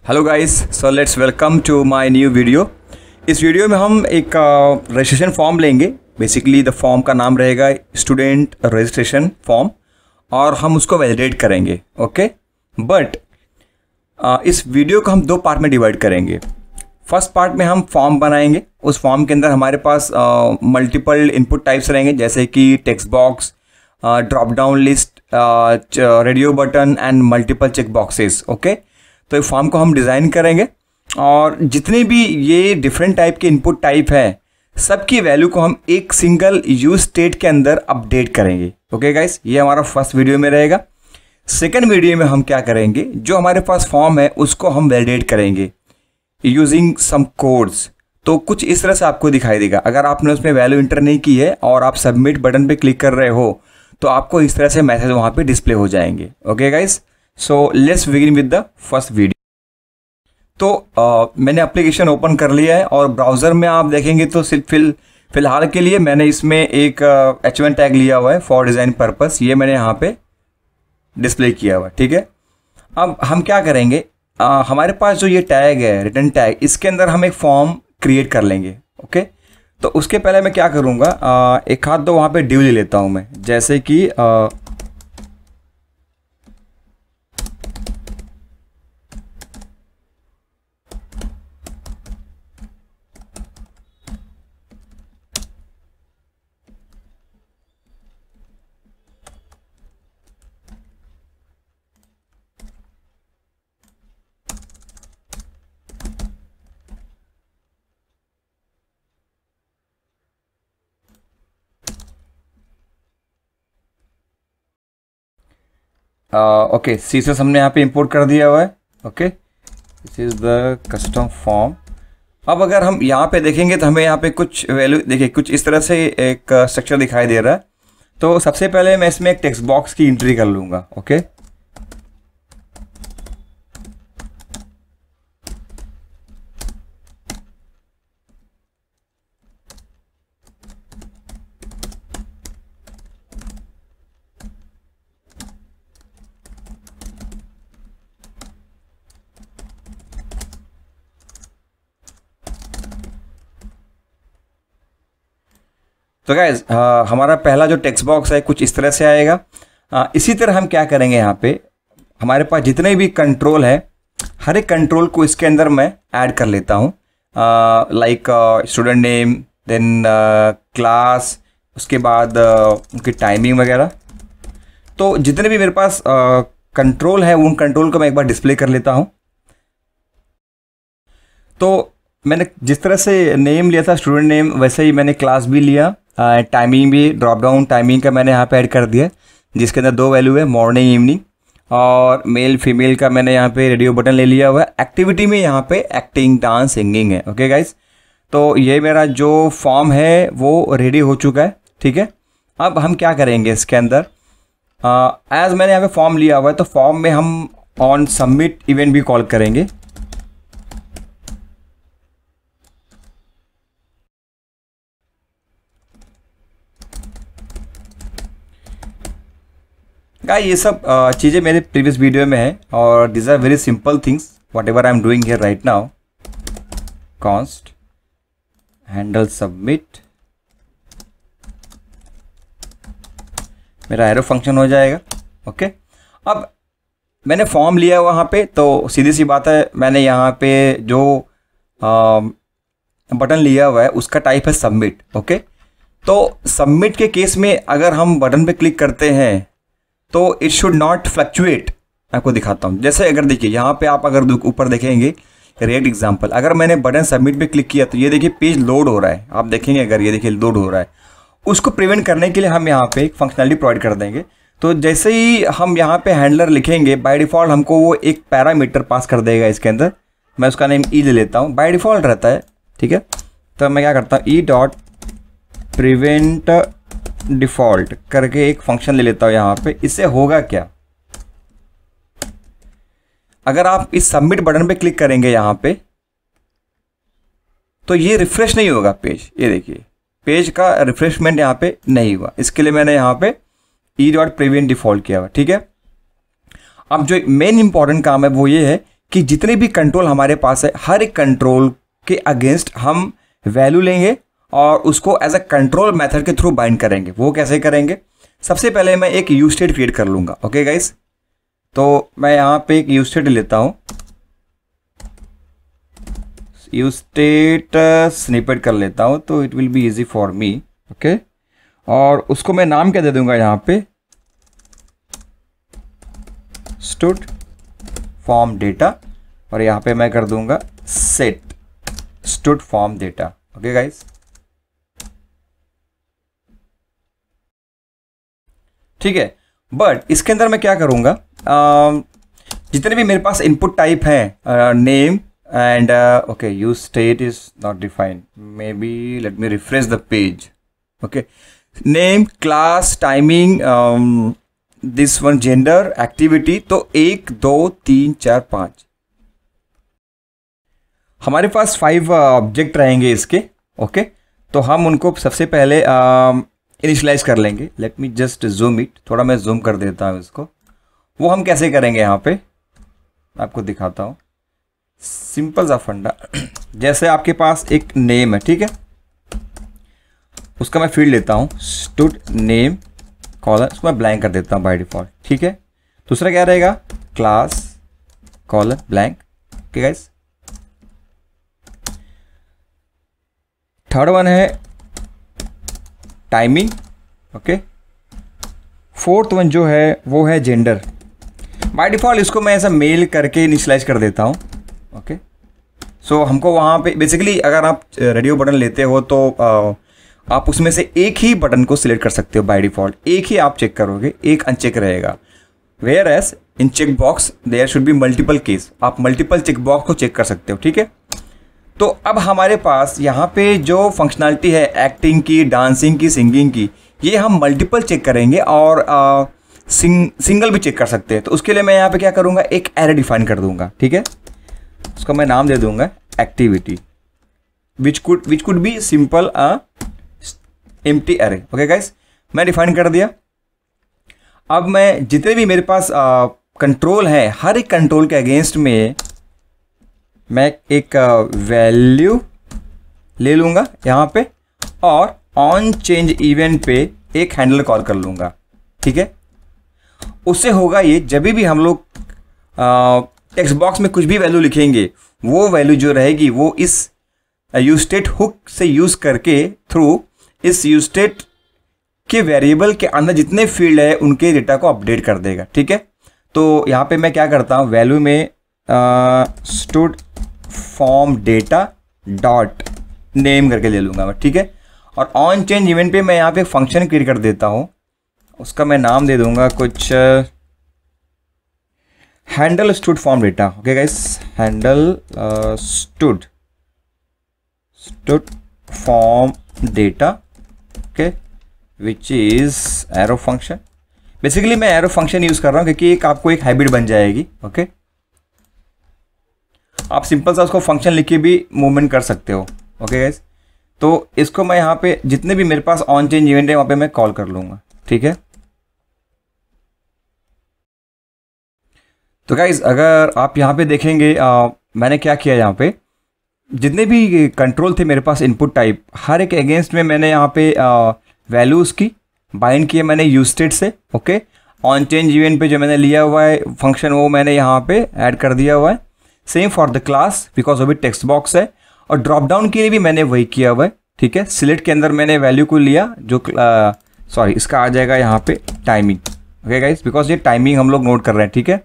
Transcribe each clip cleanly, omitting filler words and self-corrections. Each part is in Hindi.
Hello guys, so let's welcome to my new video. इस वीडियो में हम एक रजिस्ट्रेशन फॉर्म लेंगे। बेसिकली द फॉर्म का नाम रहेगा स्टूडेंट रजिस्ट्रेशन फॉर्म और हम उसको वैलिडेट करेंगे। ओके, बट इस वीडियो को हम दो पार्ट में डिवाइड करेंगे। फर्स्ट पार्ट में हम फॉर्म बनाएंगे। उस फॉर्म के अंदर हमारे पास मल्टीपल इनपुट टाइप्स रहेंगे, जैसे कि text box, drop down list, radio button and multiple check boxes. Okay, तो इस फॉर्म को हम डिज़ाइन करेंगे और जितने भी ये डिफरेंट टाइप के इनपुट टाइप हैं सबकी वैल्यू को हम एक सिंगल यूज स्टेट के अंदर अपडेट करेंगे। ओके गाइस, ये हमारा फर्स्ट वीडियो में रहेगा। सेकंड वीडियो में हम क्या करेंगे, जो हमारे पास फॉर्म है उसको हम वैलिडेट करेंगे यूजिंग सम कोड्स। तो कुछ इस तरह से आपको दिखाई देगा। अगर आपने उसमें वैल्यू इंटर नहीं की है और आप सबमिट बटन पे क्लिक कर रहे हो तो आपको इस तरह से मैसेज वहाँ पे डिस्प्ले हो जाएंगे। Okay guys, so let's begin with the first video. तो मैंने एप्लीकेशन ओपन कर लिया है और ब्राउज़र में आप देखेंगे तो सिर्फ फिलहाल के लिए मैंने इसमें एक H1 टैग लिया हुआ है फॉर डिज़ाइन पर्पस। ये मैंने यहाँ पे डिस्प्ले किया हुआ है। ठीक है, अब हम क्या करेंगे, हमारे पास जो ये टैग है रिटर्न टैग, इसके अंदर हम एक फॉर्म क्रिएट कर लेंगे। ओके, तो उसके पहले मैं क्या करूँगा, एक हाथ दो वहाँ पे ड्यू ले लेता हूँ मैं, जैसे कि ओके, CSS हमने यहाँ पे इंपोर्ट कर दिया हुआ है। Okay, this is the custom form. अब अगर हम यहाँ पे देखेंगे तो हमें यहाँ पे कुछ वैल्यू, देखिए कुछ इस तरह से एक स्ट्रक्चर दिखाई दे रहा है। तो सबसे पहले मैं इसमें एक टेक्स्ट बॉक्स की एंट्री कर लूँगा। ओके, तो गाइज हमारा पहला जो टेक्स्ट बॉक्स है कुछ इस तरह से आएगा। इसी तरह हम क्या करेंगे, यहाँ पे हमारे पास जितने भी कंट्रोल है हर एक कंट्रोल को इसके अंदर मैं ऐड कर लेता हूँ। Like student name, then class, उसके बाद उनकी टाइमिंग वगैरह। तो जितने भी मेरे पास कंट्रोल है उन कंट्रोल को मैं एक बार डिस्प्ले कर लेता हूँ। तो मैंने जिस तरह से नेम लिया था स्टूडेंट नेम, वैसे ही मैंने क्लास भी लिया, टाइमिंग भी ड्रॉप डाउन टाइमिंग का मैंने यहाँ पे ऐड कर दिया, जिसके अंदर दो वैल्यू है, मॉर्निंग इवनिंग, और मेल फीमेल का मैंने यहाँ पे रेडियो बटन ले लिया हुआ है। एक्टिविटी में यहाँ पे एक्टिंग, डांस, सिंगिंग है। ओके गाइस, तो ये मेरा जो फॉर्म है वो रेडी हो चुका है। ठीक है, अब हम क्या करेंगे इसके अंदर, एज मैंने यहाँ पे फॉर्म लिया हुआ है तो फॉर्म में हम ऑन सबमिट इवेंट भी कॉल करेंगे। गाइस ये सब चीज़ें मेरे प्रीवियस वीडियो में है और this are very simple things whatever I am doing here right now. Const handle submit, मेरा एरो फंक्शन हो जाएगा। ओके, अब मैंने फॉर्म लिया वहाँ पे, तो सीधी सी बात है मैंने यहाँ पे जो बटन लिया हुआ है उसका टाइप है सबमिट। ओके, तो सबमिट के केस में अगर हम बटन पे क्लिक करते हैं तो इट शुड नॉट फ्लक्चुएट। आपको दिखाता हूँ, जैसे अगर देखिए यहाँ पे आप अगर ऊपर देखेंगे रिएक्ट एग्जांपल, अगर मैंने बटन सबमिट पे क्लिक किया तो ये देखिए पेज लोड हो रहा है। आप देखेंगे अगर ये देखिए लोड हो रहा है, उसको प्रिवेंट करने के लिए हम यहाँ पे एक फंक्शनलिटी प्रोवाइड कर देंगे। तो जैसे ही हम यहाँ पे हैंडलर लिखेंगे बाय डिफ़ॉल्ट हमको वो एक पैरामीटर पास कर देगा इसके अंदर। मैं उसका नेम ई ले लेता हूँ, बाय डिफ़ॉल्ट रहता है। ठीक है, तो मैं क्या करता हूँ, ई डॉट प्रिवेंट डिफ़ॉल्ट करके एक फंक्शन ले लेता हूँ यहाँ पे। इससे होगा क्या, अगर आप इस सबमिट बटन पे क्लिक करेंगे यहाँ पे तो ये रिफ्रेश नहीं होगा पेज। ये देखिए पेज का रिफ्रेशमेंट यहाँ पे नहीं हुआ, इसके लिए मैंने यहाँ पे ई डॉट प्रिवेंट डिफ़ॉल्ट किया हुआ। ठीक है, अब जो मेन इंपॉर्टेंट काम है वो ये है कि जितने भी कंट्रोल हमारे पास है, हर एक कंट्रोल के अगेंस्ट हम वैल्यू लेंगे और उसको एज अ कंट्रोल मेथड के थ्रू बाइंड करेंगे। वो कैसे करेंगे? सबसे पहले मैं एक यूज स्टेट क्रिएट कर लूँगा। ओके गाइस, तो मैं यहाँ पे एक यूज स्टेट लेता हूँ, यूज स्टेट स्निपेट कर लेता हूँ, तो it will be easy for me. Okay, और उसको मैं नाम क्या दे दूंगा यहाँ पे, स्टूड फॉर्म डेटा, और यहाँ पे मैं कर दूंगा set stood form data. Okay guys, ठीक है। बट इसके अंदर मैं क्या करूंगा, जितने भी मेरे पास इनपुट टाइप हैं, name and okay, use state is not defined, may be let me refresh the page. Okay, name, class, timing, this one gender, activity, तो 1 2 3 4 5 हमारे पास 5 ऑब्जेक्ट रहेंगे इसके। ओके, तो हम उनको सबसे पहले इनिशियलाइज कर लेंगे। Late me just zoom it, थोड़ा मैं जूम कर देता हूँ इसको। वो हम कैसे करेंगे, यहाँ पे मैं आपको दिखाता हूँ, सिंपल सा फंडा। जैसे आपके पास एक नेम है, ठीक है, उसका मैं फील्ड लेता हूँ स्टूड नेम कॉलर, उसको मैं ब्लैंक कर देता हूँ बाय डिफॉल्ट। ठीक है, दूसरा क्या रहेगा, class collar blank. Okay guys, third one है टाइमिंग। ओके, फोर्थ वन जो है वो है जेंडर। बाय डिफॉल्ट इसको मैं ऐसा मेल करके इनिशियलाइज कर देता हूँ। ओके, सो हमको वहाँ पे बेसिकली अगर आप रेडियो बटन लेते हो तो आप उसमें से एक ही बटन को सिलेक्ट कर सकते हो। बाय डिफॉल्ट एक ही आप चेक करोगे, एक अनचेक रहेगा। Whereas in check box there should be multiple case, आप मल्टीपल चेक बॉक्स को चेक कर सकते हो। ठीक है, तो अब हमारे पास यहाँ पे जो फंक्शनैलिटी है एक्टिंग की, डांसिंग की, सिंगिंग की, ये हम मल्टीपल चेक करेंगे और सिंगल भी चेक कर सकते हैं। तो उसके लिए मैं यहाँ पे क्या करूँगा, एक एरे डिफाइन कर दूंगा। ठीक है, उसको मैं नाम दे दूंगा activity, which could be simple empty array. Okay guys, मैं डिफाइन कर दिया। अब मैं जितने भी मेरे पास कंट्रोल है, हर एक कंट्रोल के अगेंस्ट में मैं एक वैल्यू ले लूँगा यहाँ पे, और ऑन चेंज इवेंट पे एक हैंडलर कॉल कर लूँगा। ठीक है, उससे होगा ये, जब भी हम लोग टेक्स्ट बॉक्स में कुछ भी वैल्यू लिखेंगे, वो वैल्यू जो रहेगी वो इस यूज स्टेट हुक से यूज़ करके थ्रू इस यूज स्टेट के वेरिएबल के अंदर जितने फील्ड है उनके डेटा को अपडेट कर देगा। ठीक है, तो यहाँ पे मैं क्या करता हूँ, वैल्यू में stood form data dot name करके ले लूँगा मैं। ठीक है, और ऑन चेंज इवेंट पे मैं यहाँ पे फंक्शन क्रिएट कर देता हूँ, उसका मैं नाम दे दूँगा कुछ handle stood form data. Okay guys, handle stood form data, okay, which is arrow function. Basically मैं एरो फंक्शन यूज कर रहा हूँ क्योंकि एक आपको एक हैबिट बन जाएगी। ओके, आप सिंपल सा उसको फंक्शन लिख के भी मूवमेंट कर सकते हो। ओके गाइस, तो इसको मैं यहाँ पे जितने भी मेरे पास ऑन चेंज इवेंट है वहाँ पे मैं कॉल कर लूँगा। ठीक है, तो गाइस अगर आप यहाँ पे देखेंगे मैंने क्या किया, यहाँ पे जितने भी कंट्रोल थे मेरे पास इनपुट टाइप, हर एक अगेंस्ट में मैंने यहाँ पे वैल्यूज़ की बाइंड किए मैंने यूज स्टेट से। ओके, ऑन चेंज इवेंट पे जो मैंने लिया हुआ है फंक्शन वो मैंने यहाँ पे ऐड कर दिया हुआ है। Same for the class because वो भी टेक्स्ट बॉक्स है, और ड्रॉप डाउन के लिए भी मैंने वही किया हुआ है। ठीक है, सिलेक्ट के अंदर मैंने वैल्यू को लिया जो सॉरी इसका आ जाएगा यहाँ पे टाइमिंग। ओके गाइस, बिकॉज ये टाइमिंग हम लोग नोट कर रहे हैं। ठीक है,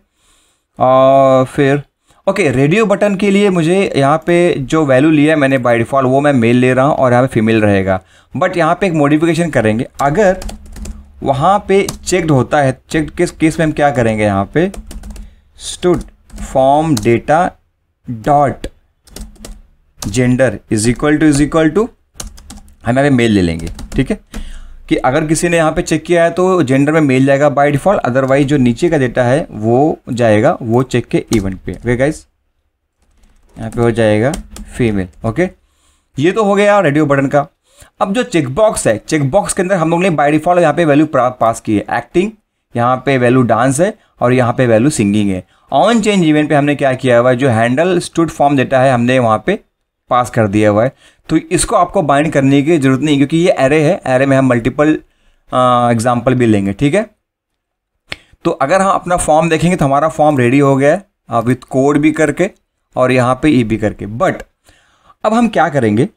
और फिर ओके, रेडियो बटन के लिए मुझे यहाँ पे जो वैल्यू लिया है मैंने बाय डिफ़ॉल्ट वो मैं मेल ले रहा हूँ और यहाँ पे फीमेल रहेगा। बट यहाँ पे एक मॉडिफिकेशन करेंगे, अगर वहाँ पे चेक्ड होता है, चेक्ड के केस में हम क्या करेंगे, यहाँ पे stud form data dot gender is equal to हम यहाँ पे मेल ले लेंगे। ठीक है, कि अगर किसी ने यहाँ पे चेक किया है तो जेंडर में मेल जाएगा बाय डिफ़ॉल्ट, अदरवाइज जो नीचे का डेटा है वो जाएगा वो चेक के इवेंट पे। ओके गाइस, यहाँ पे हो जाएगा फीमेल। ओके, ये तो हो गया रेडियो बटन का। अब जो चेक बॉक्स है, चेक बॉक्स के अंदर हम लोग ने बाय डिफ़ॉल्ट यहाँ पे वैल्यू पास की है एक्टिंग, यहाँ पे वैल्यू डांस है और यहाँ पे वैल्यू सिंगिंग है। ऑन चेंज इवेंट पे हमने क्या किया हुआ है, जो हैंडल स्टूड फॉर्म डेटा है हमने वहाँ पे पास कर दिया हुआ है। तो इसको आपको बाइंड करने की जरूरत नहीं, क्योंकि ये एरे है, एरे में हम मल्टीपल एग्जाम्पल भी लेंगे, ठीक है। तो अगर हम अपना फॉर्म देखेंगे तो हमारा फॉर्म रेडी हो गया है विथ कोड भी करके और यहाँ पे ई भी करके। बट अब हम क्या करेंगे,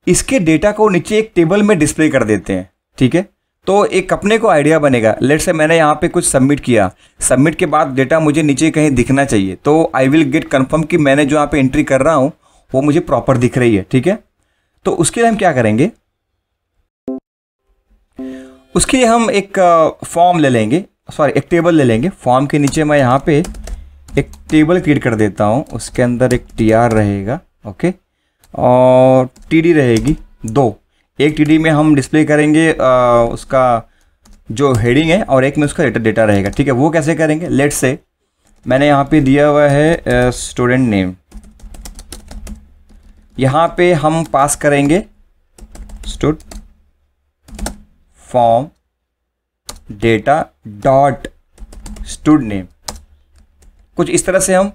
इसके डेटा को नीचे एक टेबल में डिस्प्ले कर देते हैं, ठीक है। तो एक अपने को आइडिया बनेगा। लेट्स से मैंने यहाँ पे कुछ सबमिट किया, सबमिट के बाद डेटा मुझे नीचे कहीं दिखना चाहिए, तो आई विल गेट कन्फर्म कि मैंने जो यहाँ पे एंट्री कर रहा हूँ वो मुझे प्रॉपर दिख रही है, ठीक है। तो उसके लिए हम क्या करेंगे, उसके लिए हम एक फॉर्म ले लेंगे, सॉरी एक टेबल ले लेंगे। फॉर्म के नीचे मैं यहाँ पे एक टेबल क्रिएट कर देता हूँ, उसके अंदर एक टीआर रहेगा, ओके, और टीडी रहेगी 2। एक टीडी में हम डिस्प्ले करेंगे उसका जो हेडिंग है और एक में उसका डेटा रहेगा, ठीक है। वो कैसे करेंगे, लेट्स से मैंने यहाँ पे दिया हुआ है स्टूडेंट नेम, यहाँ पे हम पास करेंगे stood form data dot stood name, कुछ इस तरह से हम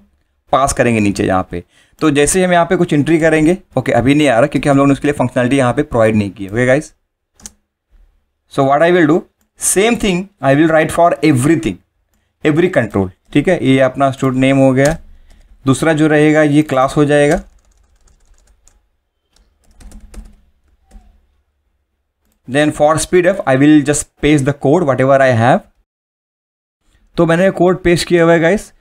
पास करेंगे नीचे यहाँ पे। तो जैसे हम यहाँ पे कुछ एंट्री करेंगे, ओके अभी नहीं आ रहा क्योंकि हम लोगों ने उसके लिए फंक्शनलिटी यहाँ पे प्रोवाइड नहीं की, okay guys. So what I will do, same thing I will right for everything, every control, ठीक है। ये अपना स्टूडेंट नेम हो गया, दूसरा जो रहेगा ये क्लास हो जाएगा, then for speed up I will just paste the code whatever I have. तो मैंने कोड पेस्ट किया हुआ है गाइस।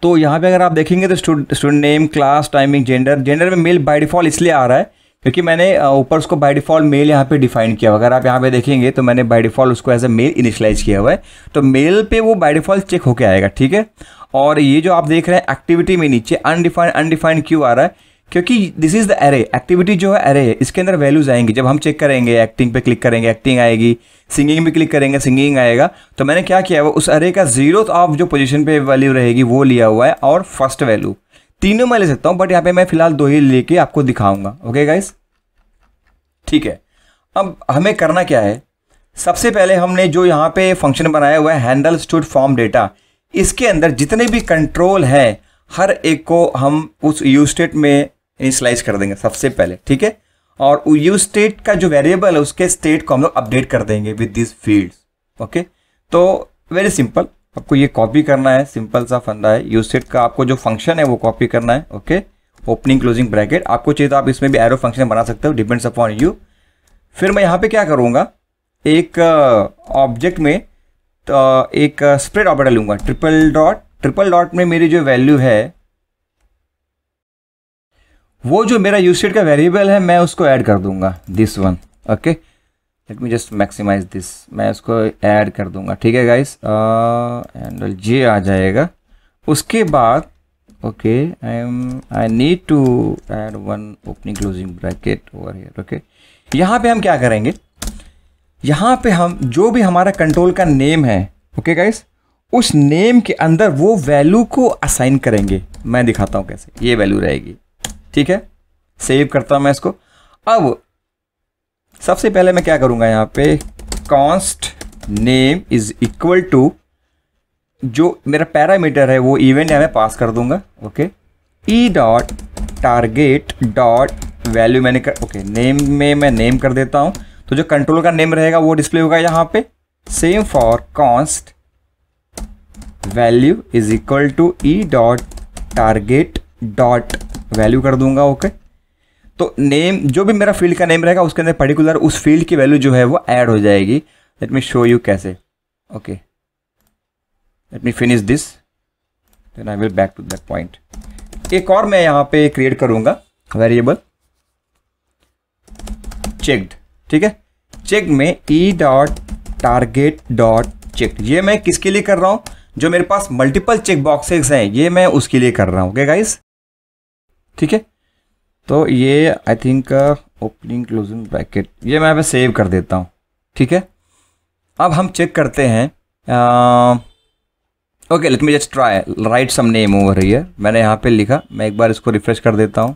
तो यहाँ पे अगर आप देखेंगे तो student name, class, timing, gender में मेल बाय डिफ़ॉल्ट इसलिए आ रहा है क्योंकि मैंने ऊपर उसको बाय डिफ़ॉल्ट मेल यहाँ पे डिफाइन किया हुआ। अगर आप यहाँ पे देखेंगे तो मैंने बाय डिफ़ॉल्ट उसको एज ए मेल इनिशियलाइज किया हुआ है, तो मेल पे वो बाय डिफ़ॉल्ट चेक होके आएगा, ठीक है। और ये जो आप देख रहे हैं एक्टिविटी में नीचे अनडिफाइंड क्यों आ रहा है, क्योंकि this is the array, activity जो है एरे है, इसके अंदर वैल्यूज आएंगी। जब हम चेक करेंगे एक्टिंग पे क्लिक करेंगे एक्टिंग आएगी, सिंगिंग पे क्लिक करेंगे सिंगिंग आएगा। तो मैंने क्या किया है, उस एरे का 0th ऑफ जो पोजीशन पे वैल्यू रहेगी वो लिया हुआ है, और फर्स्ट वैल्यू, तीनों मैं ले सकता हूँ बट यहाँ पे मैं फिलहाल 2 ही लेके आपको दिखाऊंगा, ओके गाइस, ठीक है। अब हमें करना क्या है, सबसे पहले हमने जो यहाँ पे फंक्शन बनाया हुआ है हैंडल स्टूड फॉर्म डेटा, इसके अंदर जितने भी कंट्रोल हैं हर एक को हम उस यूज स्टेट में इनिशियलाइज कर देंगे सबसे पहले, ठीक है। और यूज स्टेट का जो वेरिएबल है उसके स्टेट को हम लोग अपडेट कर देंगे विद दिस फील्ड्स, ओके। तो वेरी सिंपल, आपको ये कॉपी करना है, सिंपल सा फंडा है। यूज स्टेट का आपको जो फंक्शन है वो कॉपी करना है, ओके, ओपनिंग क्लोजिंग ब्रैकेट। आपको चाहिए तो आप इसमें भी एरो फंक्शन बना सकते हो, डिपेंड्स अपॉन यू। फिर मैं यहाँ पे क्या करूँगा, एक ऑब्जेक्ट में तो एक स्प्रेड ऑपरेटर लूँगा, ट्रिपल डॉट में मेरी जो वैल्यू है वो जो मेरा यूज स्टेट का वेरिएबल है मैं उसको ऐड कर दूंगा, this one, okay. Let me just maximise this, मैं उसको ऐड कर दूंगा, ठीक है गाइस। हैंडल जे आ जाएगा। उसके बाद okay I need to add one opening closing bracket over here, okay. यहाँ पे हम क्या करेंगे, यहाँ पे हम जो भी हमारा कंट्रोल का नेम है, ओके गाइस, उस नेम के अंदर वो वैल्यू को असाइन करेंगे। मैं दिखाता हूँ कैसे, ये वैल्यू रहेगी, ठीक है। सेव करता हूं मैं इसको। अब सबसे पहले मैं क्या करूंगा, यहाँ पे const name is equal to जो मेरा पैरामीटर है वो इवेंट है मैं पास कर दूंगा, ओके। ई डॉट टारगेट डॉट वैल्यू मैंने ओके नेम में मैं नेम कर देता हूं, तो जो कंट्रोल का नेम रहेगा वो डिस्प्ले होगा यहाँ पे। Same for const value is equal to e dot target dot value कर दूंगा, ओके। तो नेम जो भी मेरा फील्ड का नेम रहेगा उसके अंदर पर्टिकुलर उस फील्ड की वैल्यू जो है वो ऐड हो जाएगी। लेट मी शो यू कैसे, okay. Let me finish this, then I will back to that point. एक और मैं यहाँ पे क्रिएट करूंगा वेरिएबल चेक्ड, ठीक है। चेक में e dot target dot check, ये मैं किसके लिए कर रहा हूँ, जो मेरे पास मल्टीपल चेक बॉक्सेस हैं ये मैं उसके लिए कर रहा हूँ, ओके गाइस, ठीक है। तो ये I think opening closing bracket ये मैं यहाँ पे सेव कर देता हूँ, ठीक है। अब हम चेक करते हैं, okay let me just try write some name over here. मैंने यहाँ पे लिखा, मैं एक बार इसको रिफ्रेश कर देता हूँ।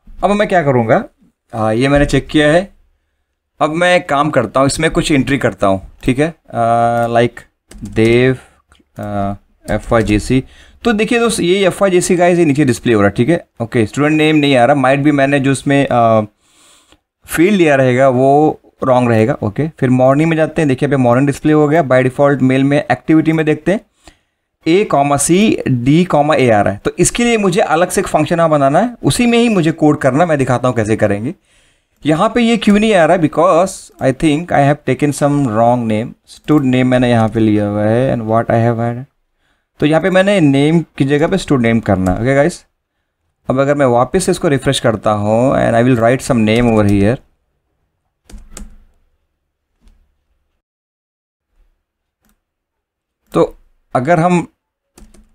अब मैं क्या करूँगा, ये मैंने चेक किया है, अब मैं एक काम करता हूँ, इसमें कुछ एंट्री करता हूँ, ठीक है, लाइक देव FYJC। तो देखिए दोस्त, ये FYJC गाइस ये नीचे डिस्प्ले हो रहा है, ठीक है। ओके, स्टूडेंट नेम नहीं आ रहा, माइट भी मैंने जो उसमें फील्ड लिया रहेगा वो रॉन्ग रहेगा। ओके, फिर मॉर्निंग में जाते हैं, देखिए पे मॉर्निंग डिस्प्ले हो गया। बाय डिफ़ॉल्ट मेल में एक्टिविटी में देखते हैं A,C,D,A आ रहा है, तो इसके लिए मुझे अलग से एक फंक्शन बनाना है, उसी में ही मुझे कोड करना, मैं दिखाता हूँ कैसे करेंगे। यहाँ पे ये क्यों नहीं आ रहा है, because I think I have taken some wrong name. Stud name मैंने यहाँ पे लिया हुआ है and what I have had, तो यहाँ पे मैंने नेम की जगह पे स्टूड नेम करना है। ओके गाइस, अब अगर मैं वापस से इसको रिफ्रेश करता हूँ and I will write some name over here, तो अगर हम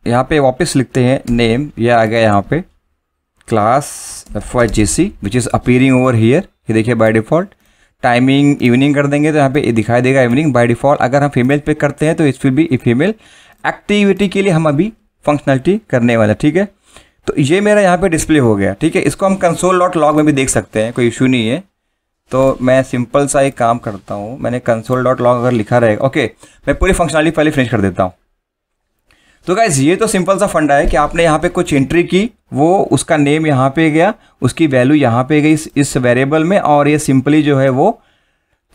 यहाँ पे वापस लिखते हैं नेम, ये आ गया यहाँ पे class FYJC which is appearing over here. ये देखिए बाय डिफ़ॉल्ट टाइमिंग इवनिंग कर देंगे तो यहाँ पे दिखाई देगा इवनिंग बाय डिफ़ॉल्ट। अगर हम फीमेल पे करते हैं तो it will be female. Activity के लिए हम अभी फंक्शनलिटी करने वाले, ठीक है। तो ये मेरा यहाँ पे डिस्प्ले हो गया, ठीक है। इसको हम console.log में भी देख सकते हैं, कोई इशू नहीं है। तो मैं सिंपल सा एक काम करता हूँ, मैंने console.log अगर लिखा रहेगा, ओके, मैं पूरी फंक्शनलिटी पहले फिनिश कर देता हूँ। तो गाइज ये तो सिंपल सा फंडा है कि आपने यहाँ पे कुछ एंट्री की, वो उसका नेम यहाँ पे गया, उसकी वैल्यू यहाँ पे गई इस वेरिएबल में, और ये सिंपली जो है वो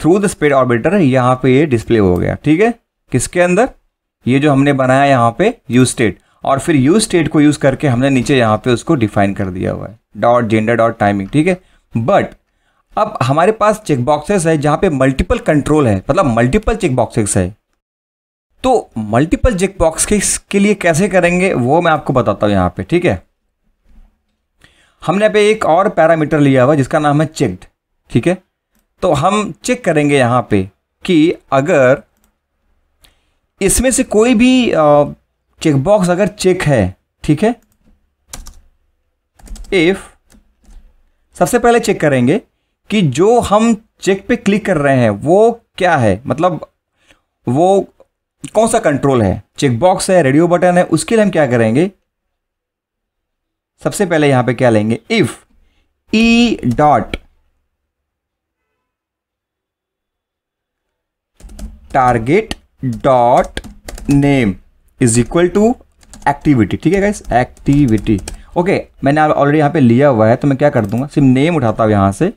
थ्रू द स्पीड ऑर्बिटर यहाँ पे ये डिस्प्ले हो गया, ठीक है। किसके अंदर, ये जो हमने बनाया यहाँ पे यूज स्टेट, और फिर यूज स्टेट को यूज करके हमने नीचे यहाँ पे उसको डिफाइन कर दिया हुआ है डॉट जेंडर डॉट टाइमिंग, ठीक है। बट अब हमारे पास चेक बॉक्सेस है जहाँ पे मल्टीपल कंट्रोल है, मतलब मल्टीपल चेक बॉक्सेस है। तो मल्टीपल चेक बॉक्स के लिए कैसे करेंगे वो मैं आपको बताता हूँ यहाँ पे, ठीक है। हमने यहाँ पे एक और पैरामीटर लिया हुआ जिसका नाम है चेक्ड, ठीक है। तो हम चेक करेंगे यहाँ पे कि अगर इसमें से कोई भी चेक बॉक्स अगर चेक है, ठीक है, इफ सबसे पहले चेक करेंगे कि जो हम चेक पे क्लिक कर रहे हैं वो क्या है, मतलब वो कौन सा कंट्रोल है, चेक बॉक्स है, रेडियो बटन है। उसके लिए हम क्या करेंगे, सबसे पहले यहां पे क्या लेंगे, if e dot target dot name is equal to activity, ठीक है गाइस, एक्टिविटी। ओके, मैंने ऑलरेडी यहां पे लिया हुआ है, तो मैं क्या कर दूंगा, सिर्फ नेम उठाता हूं यहां से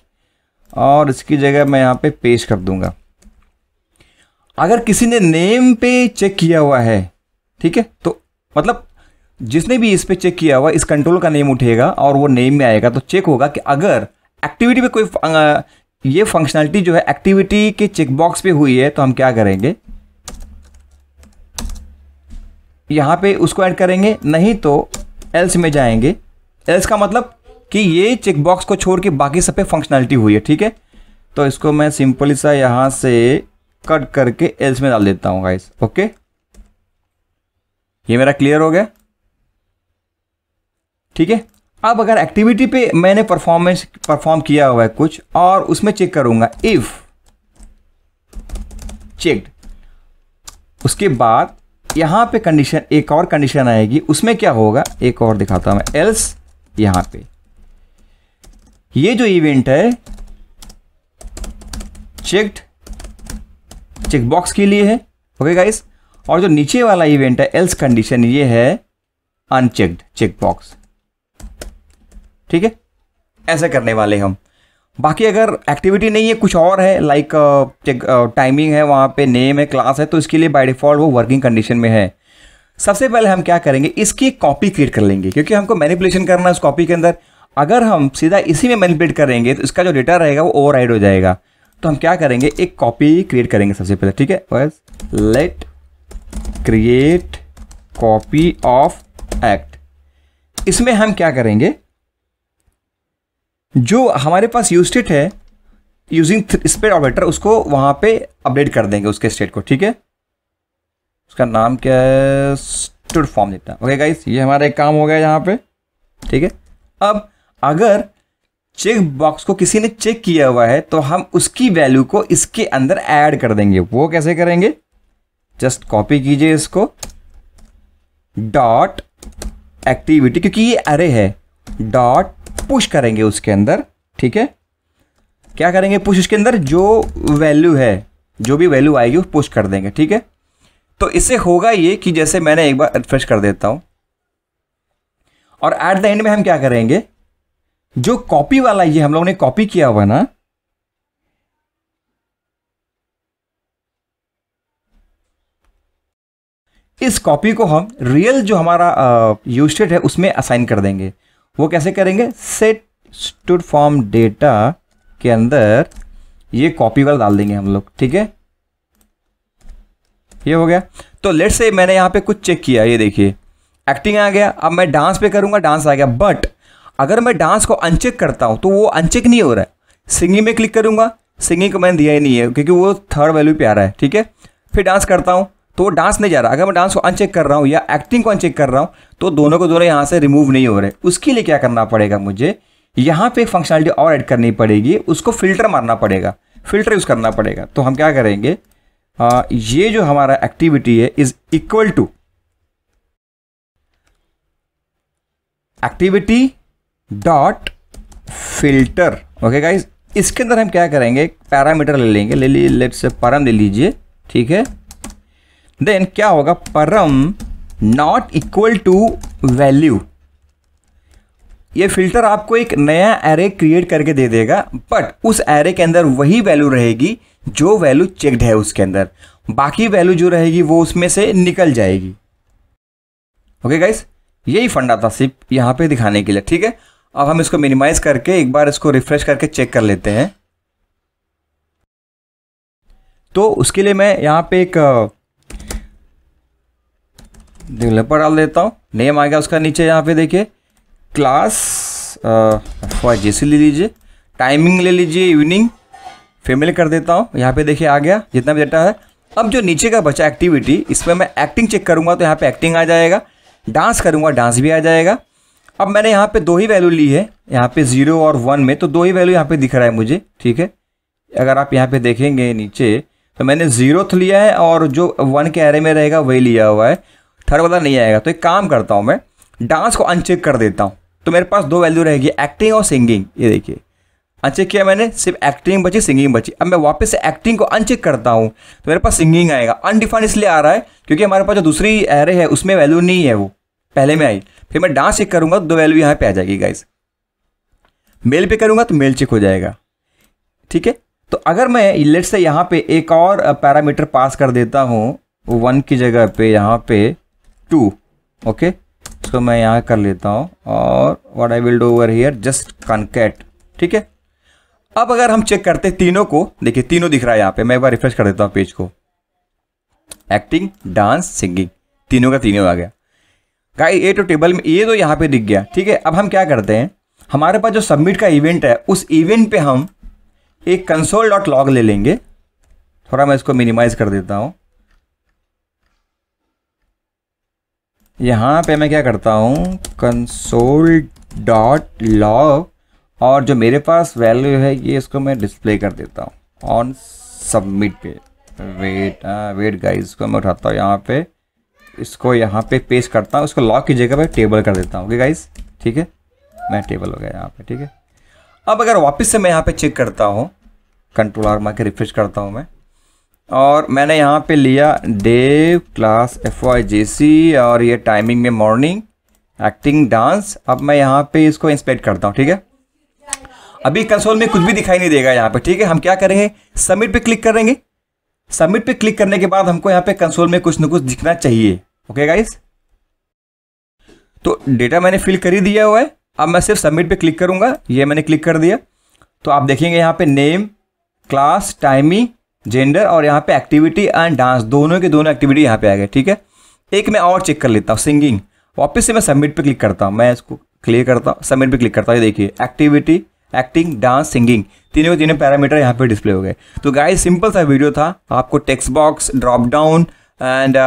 और इसकी जगह मैं यहां पे पेस्ट कर दूंगा। अगर किसी ने नेम पे चेक किया हुआ है, ठीक है, तो मतलब जिसने भी इस पे चेक किया हुआ इस कंट्रोल का नेम उठेगा और वो नेम में आएगा, तो चेक होगा कि अगर एक्टिविटी पे कोई ये फंक्शनलिटी जो है एक्टिविटी के चेक बॉक्स पे हुई है, तो हम क्या करेंगे, यहां पे उसको ऐड करेंगे, नहीं तो एल्स में जाएंगे। एल्स का मतलब कि ये चेक बॉक्स को छोड़ के बाकी सब पे फंक्शनलिटी हुई है, ठीक है। तो इसको मैं सिंपली सा यहां से कट करके एल्स में डाल देता हूं गाइस। ओके, ये मेरा क्लियर हो गया, ठीक है। अब अगर एक्टिविटी पे मैंने परफॉर्म किया हुआ है कुछ और उसमें चेक करूंगा इफ चेक्ड, उसके बाद यहां पे कंडीशन, एक और कंडीशन आएगी, उसमें क्या होगा, एक और दिखाता हूं मैं, एल्स यहां पे ये जो इवेंट है चेक्ड चेक बॉक्स के लिए है, ओके गाइस, और जो नीचे वाला इवेंट है एल्स कंडीशन, ये है अनचेक्ड चेक बॉक्स, ठीक है। ऐसे करने वाले हम। बाकी अगर एक्टिविटी नहीं है, कुछ और है, लाइक टाइमिंग है, वहाँ पे नेम है, क्लास है, तो इसके लिए बाय डिफ़ॉल्ट वो वर्किंग कंडीशन में है। सबसे पहले हम क्या करेंगे, इसकी एक कॉपी क्रिएट कर लेंगे, क्योंकि हमको मैनिपुलेशन करना है उस कॉपी के अंदर। अगर हम सीधा इसी में मैनिपुलेट करेंगे तो इसका जो डेटा रहेगा वो ओवरराइड हो जाएगा। तो हम क्या करेंगे, एक कॉपी क्रिएट करेंगे सबसे पहले, ठीक है। बस let create copy of act. इसमें हम क्या करेंगे, जो हमारे पास यूज स्टेट है यूजिंग स्पीड ऑपरेटर, उसको वहां पे अपडेट कर देंगे उसके स्टेट को, ठीक है। उसका नाम क्या है, स्टूड फॉर्म देता है। ओके गाइस, ये हमारा एक काम हो गया यहाँ पे, ठीक है। अब अगर चेक बॉक्स को किसी ने चेक किया हुआ है तो हम उसकी वैल्यू को इसके अंदर ऐड कर देंगे। वो कैसे करेंगे, जस्ट कॉपी कीजिए इसको, डॉट एक्टिविटी, क्योंकि ये अरे है, डॉट पुश करेंगे उसके अंदर, ठीक है। क्या करेंगे, पुश इसके अंदर जो वैल्यू है, जो भी वैल्यू आएगी वो पुश कर देंगे, ठीक है। तो इससे होगा ये कि जैसे मैंने एक बार रिफ्रेश कर देता हूं, और एट द एंड में हम क्या करेंगे, जो कॉपी वाला ये हम लोगों ने कॉपी किया हुआ ना, इस कॉपी को हम रियल जो हमारा यूज स्टेट है उसमें असाइन कर देंगे। वो कैसे करेंगे, सेट स्टूड फॉर्म डेटा के अंदर ये कॉपी वाला डाल देंगे हम लोग, ठीक है। ये हो गया। तो लेट्स से मैंने यहाँ पे कुछ चेक किया, ये देखिए एक्टिंग आ गया। अब मैं डांस पे करूँगा, डांस आ गया। बट अगर मैं डांस को अनचेक करता हूँ तो वो अनचेक नहीं हो रहा है। सिंगिंग में क्लिक करूँगा, सिंगिंग को मैंने दिया ही नहीं है क्योंकि वो थर्ड वैल्यू पे आ रहा है, ठीक है। फिर डांस करता हूँ तो वो डांस नहीं जा रहा। अगर मैं डांस को अनचेक कर रहा हूँ या एक्टिंग को अनचेक कर रहा हूँ तो दोनों को दोनों यहाँ से रिमूव नहीं हो रहे। उसके लिए क्या करना पड़ेगा, मुझे यहाँ पे एक फंक्शनलिटी और ऐड करनी पड़ेगी, उसको फिल्टर मारना पड़ेगा, फिल्टर यूज़ करना पड़ेगा। तो हम क्या करेंगे, ये जो हमारा एक्टिविटी है is equal to activity dot filter. Okay guys, इसके अंदर हम क्या करेंगे, पैरामीटर ले लेंगे, लेट्स से परम ले लीजिए, ठीक है। देन क्या होगा, परम नॉट इक्वल टू वैल्यू। ये फिल्टर आपको एक नया एरे क्रिएट करके दे देगा, बट उस एरे के अंदर वही वैल्यू रहेगी जो वैल्यू चेक्ड है उसके अंदर। बाकी वैल्यू जो रहेगी वो उसमें से निकल जाएगी। ओके गाइस, यही फंडा था सिर्फ यहाँ पे दिखाने के लिए, ठीक है। अब हम इसको मिनिमाइज करके एक बार इसको रिफ्रेश करके चेक कर लेते हैं। तो उसके लिए मैं यहाँ पे एक डेवलपर डाल देता हूँ, नेम आ गया उसका नीचे, यहाँ पे देखिए क्लास जैसे ले लीजिए, टाइमिंग ले लीजिए इवनिंग, फैमिली कर देता हूँ। यहाँ पे देखिए आ गया जितना भी डेटा है। अब जो नीचे का बचा एक्टिविटी, इसमें मैं एक्टिंग चेक करूँगा तो यहाँ पे एक्टिंग आ जाएगा, डांस करूँगा डांस भी आ जाएगा। अब मैंने यहाँ पे दो ही वैल्यू ली है, यहाँ पे 0 और 1 में, तो दो ही वैल्यू यहाँ पे दिख रहा है मुझे, ठीक है। अगर आप यहाँ पे देखेंगे नीचे तो मैंने 0th लिया है और जो 1 के एरे में रहेगा वही लिया हुआ है, थर्ड वाला नहीं आएगा। तो एक काम करता हूँ, मैं डांस को अनचेक कर देता हूँ, तो मेरे पास दो वैल्यू रहेगी, एक्टिंग और सिंगिंग। ये देखिए अनचेक किया मैंने, सिर्फ एक्टिंग बची, सिंगिंग बची। अब मैं वापस से एक्टिंग को अनचेक करता हूँ तो मेरे पास सिंगिंग आएगा। अनडिफाइंड इसलिए आ रहा है क्योंकि हमारे पास जो दूसरी एरे है उसमें वैल्यू नहीं है, वो पहले में आई। फिर मैं डांस चेक करूँगा तो दो वैल्यू यहाँ पे आ जाएगी गाइस। मेल पे करूँगा तो मेल चेक हो जाएगा, ठीक है। तो अगर मैं लेट्स से यहाँ पे एक और पैरामीटर पास कर देता हूँ, 1 की जगह पे यहाँ पे 2, ओके, इसको मैं यहाँ कर लेता हूँ और what I will do over here just concat, ठीक है। अब अगर हम चेक करते तीनों को, देखिए तीनों दिख रहा है यहाँ पे। मैं एक बार रिफ्रेश कर देता हूँ पेज को, एक्टिंग डांस सिंगिंग तीनों का तीनों आ गया गाइस। ये तो टेबल में ये तो यहाँ पे दिख गया, ठीक है। अब हम क्या करते हैं, हमारे पास जो सबमिट का इवेंट है उस इवेंट पे हम एक console.log ले लेंगे। थोड़ा मैं इसको मिनिमाइज कर देता हूँ। यहाँ पे मैं क्या करता हूँ, console.log, और जो मेरे पास वैल्यू है ये इसको मैं डिस्प्ले कर देता हूँ ऑन सबमिट पे। वेट गाइस, इसको मैं उठाता हूँ यहाँ पे, इसको यहाँ पे पेस्ट करता हूँ, इसको लॉग की जगह पे टेबल कर देता हूँ। ओके गाइस, ठीक है, मैं टेबल हो गया यहाँ पे, ठीक है। अब अगर वापस से मैं यहाँ पे चेक करता हूँ, कंट्रोल आर मार के रिफ्रेश करता हूँ मैं, और मैंने यहाँ पे लिया डेव क्लास FYJC और ये टाइमिंग में मॉर्निंग, एक्टिंग डांस। अब मैं यहाँ पे इसको इंस्पेक्ट करता हूँ, ठीक है। अभी कंसोल में कुछ भी दिखाई नहीं देगा यहाँ पे, ठीक है। हम क्या करेंगे, सबमिट पे क्लिक करेंगे। सबमिट पे क्लिक करने के बाद हमको यहाँ पे कंसोल में कुछ ना कुछ दिखना चाहिए। ओके गाइस, तो डेटा मैंने फिल कर ही दिया हुआ है। अब मैं सिर्फ सबमिट पे क्लिक करूंगा, ये मैंने क्लिक कर दिया तो आप देखेंगे यहाँ पे नेम, क्लास, टाइमिंग, जेंडर और यहाँ पे एक्टिविटी एंड डांस, दोनों के दोनों एक्टिविटी यहाँ पे आ गए, ठीक है। एक मैं और चेक कर लेता हूँ, सिंगिंग। वापस से मैं सबमिट पे क्लिक करता हूँ, मैं इसको क्लियर करता हूँ, सबमिट पे क्लिक करता हूँ। ये देखिए एक्टिविटी, एक्टिंग, डांस, सिंगिंग, तीनों के तीनों पैरामीटर यहाँ पे डिस्प्ले हो गए। तो गाइस सिंपल सा वीडियो था, आपको text box, drop down and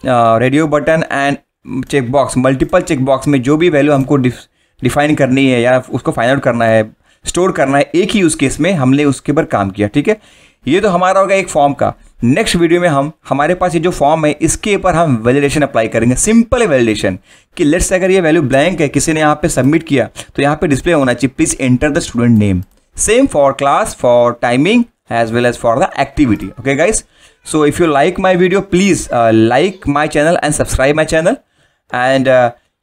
radio button and check box, multiple check box में जो भी वैल्यू हमको डिफाइन करनी है या उसको फाइंड आउट करना है, स्टोर करना है, एक ही यूज केस में हमने उसके ऊपर काम किया, ठीक है। ये तो हमारा होगा एक फॉर्म का। नेक्स्ट वीडियो में हमारे पास ये जो फॉर्म है इसके ऊपर हम वैलिडेशन अप्लाई करेंगे, सिंपल वैलिडेशन कि लेट्स अगर ये वैल्यू ब्लैंक है, किसी ने यहाँ पे सबमिट किया तो यहाँ पे डिस्प्ले होना चाहिए please enter the student name. same for class, for timing as well as for the activity. Okay guys, so if you like my video, please like my channel and subscribe my channel. And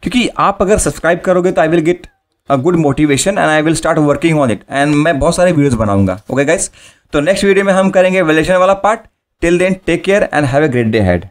क्योंकि आप अगर सब्सक्राइब करोगे तो I will get a good motivation and I will start working on it, and मैं बहुत सारे वीडियोस बनाऊंगा. ओके गाइस, तो नेक्स्ट वीडियो में हम करेंगे वैल्यूएशन वाला part. Till then take care and have a great day ahead.